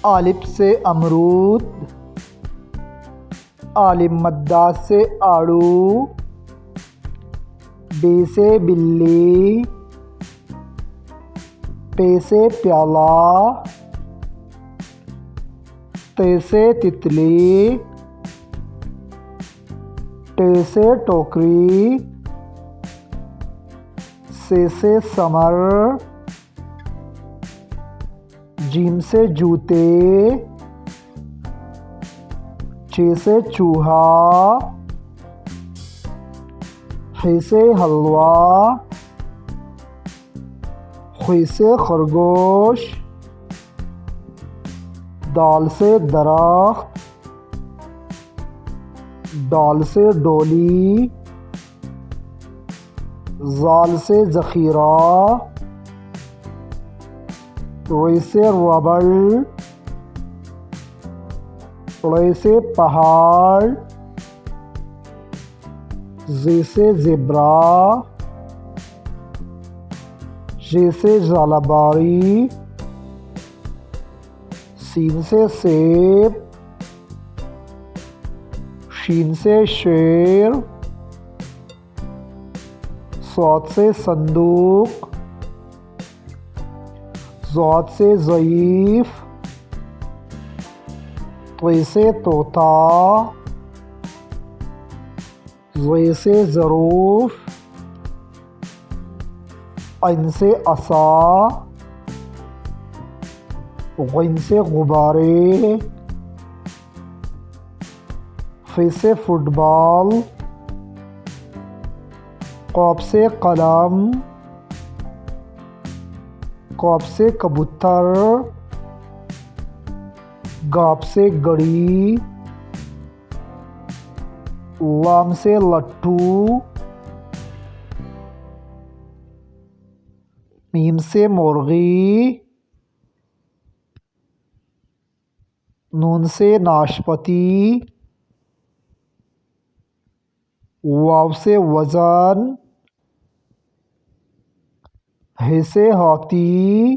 الف سے امرود، عالم مدہ سے آڑو، بے سے بلی، پے سے پیالہ، تے سے تتلی، ٹے سے ٹوکری، سے سمر، جیم سے جوتے، چ سے چوہا، ح سے حلوہ، خ سے خرگوش، دال سے درخت، ڈال سے ڈولی، زال سے ذخیرہ، ر سے ربڑ، ڑ سے پہاڑ، ز سے زبرا، ژ سے ژالہباری، س سے سیب، ش سے شیر، ص سے صندوق، ض سے ضعیف، ط سے طوطا، ظ سے ظروف، ع سے عصا، غ سے غبارے، ف سے فٹ بال، ق سے قلم، ق سے کبوتر، گ سے گڑی، ل سے لٹھو، م سے مرغی، ن سے ناشپاتی، و سے وزن، ہ سے ہاتھی،